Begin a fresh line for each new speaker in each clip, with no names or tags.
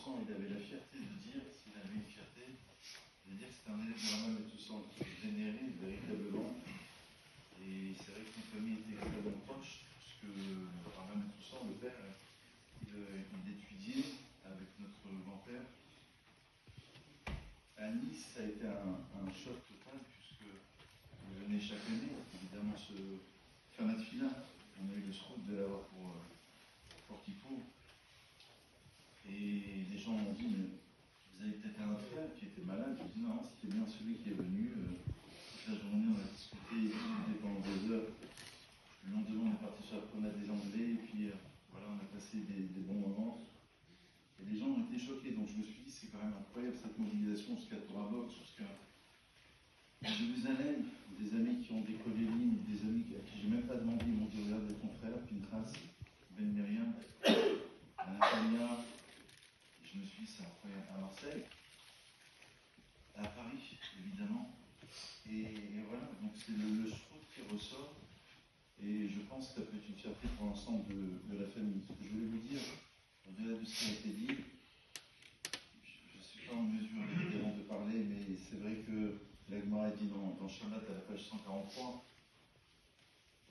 sang, il avait la fierté de dire, s'il avait une fierté, de dire que c'était un élève de Rabban Metsoussan qui était généré véritablement. Et c'est vrai que son famille était extrêmement proche, puisque Rabban Metsoussan, le père, il étudiait avec notre grand-père. À Nice, ça a été un choc total, puisque il venait chaque année, évidemment, ce Khamat Fila. On a eu le scoop de l'avoir pour Kippour. Et les gens m'ont dit, mais vous avez peut-être un frère qui était malade. J'ai dit, non, c'était bien celui qui est venu. Toute la journée, on a discuté pendant 2 heures. Le lendemain, on est parti sur la promenade des Anglais. Et puis, voilà, on a passé des bons moments. Et les gens ont été choqués. Donc, je me suis dit, c'est quand même incroyable cette mobilisation jusqu'à Torah Box, jusqu'à Jérusalem. Des amis qui ont décollé l'île, des amis à qui je n'ai même pas demandé, ils m'ont dit, regarde ton frère, Pintras, Ben Myriam, Anatolia. Je me suis dit, c'est incroyable, à Marseille, à Paris, évidemment. Et voilà, donc c'est le srout qui ressort. Et je pense que ça peut être une fierté pour l'ensemble de la famille. Ce que je voulais vous dire, au-delà de ce qui a été dit, je ne suis pas en mesure évidemment de parler, mais c'est vrai que l'Agmara a dit dans Shabbat à la page 143,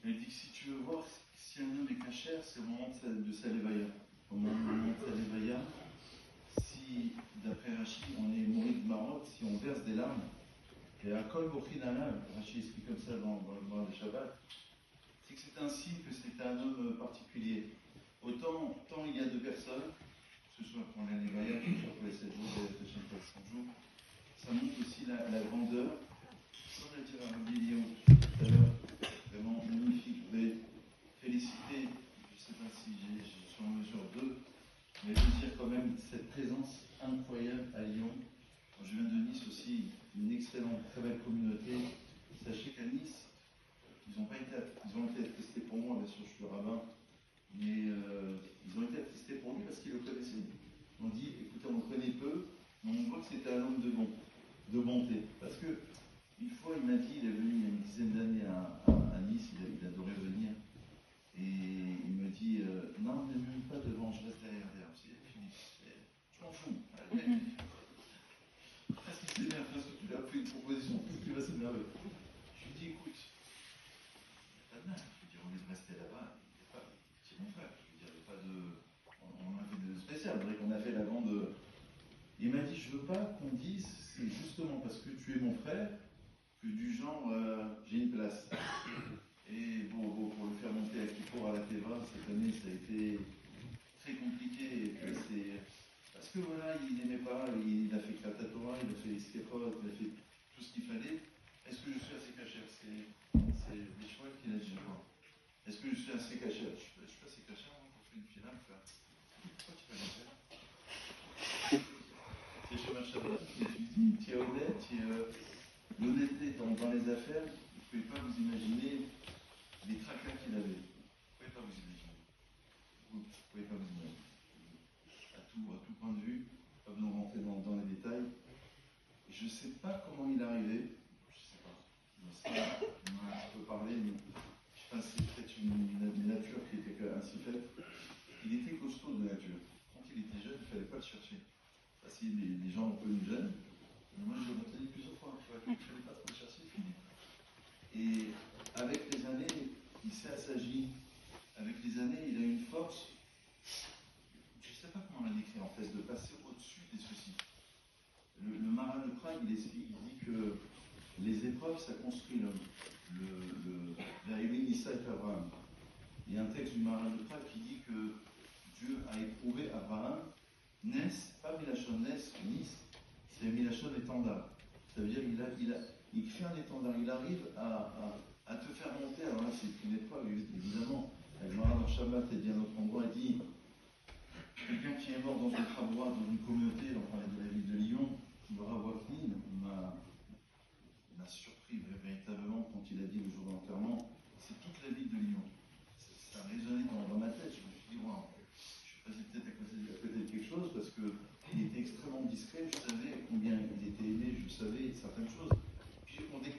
elle dit que si tu veux voir si un homme est cachère, c'est au moment de sa levaya. Au moment de sa levaya, si, d'après Rachid, on est mourir de Maroc, si on verse des larmes, et à Kol Bochinala, Rachid explique comme ça dans le Gemara de Shabbat, c'est que c'est un signe que c'est un homme particulier. Autant il y a 2 personnes, que ce soit pour la levaya, que ce soit pour les 7 jours, les 100 jours, ça montre aussi la grandeur. Comme l'a dit Rabbi Eliyahu tout à l'heure, vraiment magnifique. Je vais féliciter, je ne sais pas si je suis en mesure de, mais je veux dire quand même cette présence incroyable à Lyon. Je viens de Nice aussi, une excellente, très belle communauté. Sachez qu'à Nice, ils ont été attestés pour moi, bien sûr je suis le rabbin, mais ils ont été attestés pour lui parce qu'ils le connaissaient. Ils ont dit, écoutez, on le connaît peu, mais on voit que c'était un homme de bonté. Parce que une fois, il m'a dit, il est venu il y a une dizaine d'années à Nice, il adorait venir, et il me dit, non, ne même pas devant, je reste derrière. C'est fini, je m'en fous. Parce qu'il s'est bien, parce que tu lui as fait une proposition, parce qu'il va s'énerver. Je lui dis, écoute, pas de mal, je veux dire, on est resté là-bas, c'est mon frère, je veux dire, il n'y a pas de. On a fait de spécial, vrai qu'on a fait la grande. Il m'a dit, je veux pas qu'on dise, c'est justement parce que tu es mon frère, que du genre, j'ai une place. Et bon, pour le faire monter à Kippour à la Teva, cette année, ça a été très compliqué. Parce que voilà, il n'aimait pas, il a fait Krata Torah, il a fait les Skepot, il a fait tout ce qu'il fallait. Est-ce que je suis assez cachère? C'est des choix qu'il a dit, je crois. Est-ce que je suis assez cachère? Je suis pas assez cachère, moi, pour faire une finale, frère. Pourquoi tu vas le faire? C'est Shomar Shabbat, tu es honnête, l'honnêteté dans les affaires, vous ne pouvez pas vous imaginer les tracas qu'il avait. Vous ne pouvez pas vous imaginer. Vous ne pouvez pas vous imaginer. À tout point de vue, pas besoin de rentrer dans les détails. Je ne sais pas comment il est arrivé. Je ne sais pas. Ça, on a un petit peu parlé, mais je pense que c'est peut-être une nature qui était ainsi faite. Il était costaud de nature. Quand il était jeune, il ne fallait pas le chercher. Parce que les gens ont connu jeune. Moi, je l'ai entendu plusieurs fois. Il ne fallait pas trop le chercher, fini. Et avec les années, il s'est assagi. Avec les années, il a une force. Je ne sais pas comment on l'a décrit en fait, de passer au-dessus des soucis. Le Maharal de Prague, il explique, il dit que les épreuves, ça construit l'homme. Vaïli Issa et Abraham. Il y a un texte du Maharal de Prague qui dit que Dieu a éprouvé Abraham, Nes, pas Milachon Nes, Nis, c'est Milachon étendard. Ça veut dire qu'il crée un étendard, il arrive à te faire monter. Alors là, c'est une épreuve, évidemment. Elle va dans Shabbat, elle dit à un autre endroit, elle dit quelqu'un qui est mort dans une travoie, dans une communauté, on parlait de la ville de Lyon, Laura Wapnin, m'a surpris véritablement quand il a dit le jour de l'enterrement, c'est toute la ville de Lyon. Ça a résonné dans ma tête, je me suis dit, waouh, je suis passé peut-être à côté de quelque chose parce qu'il était extrêmement discret, je savais combien il était aimé, je savais certaines choses. Puis on découvre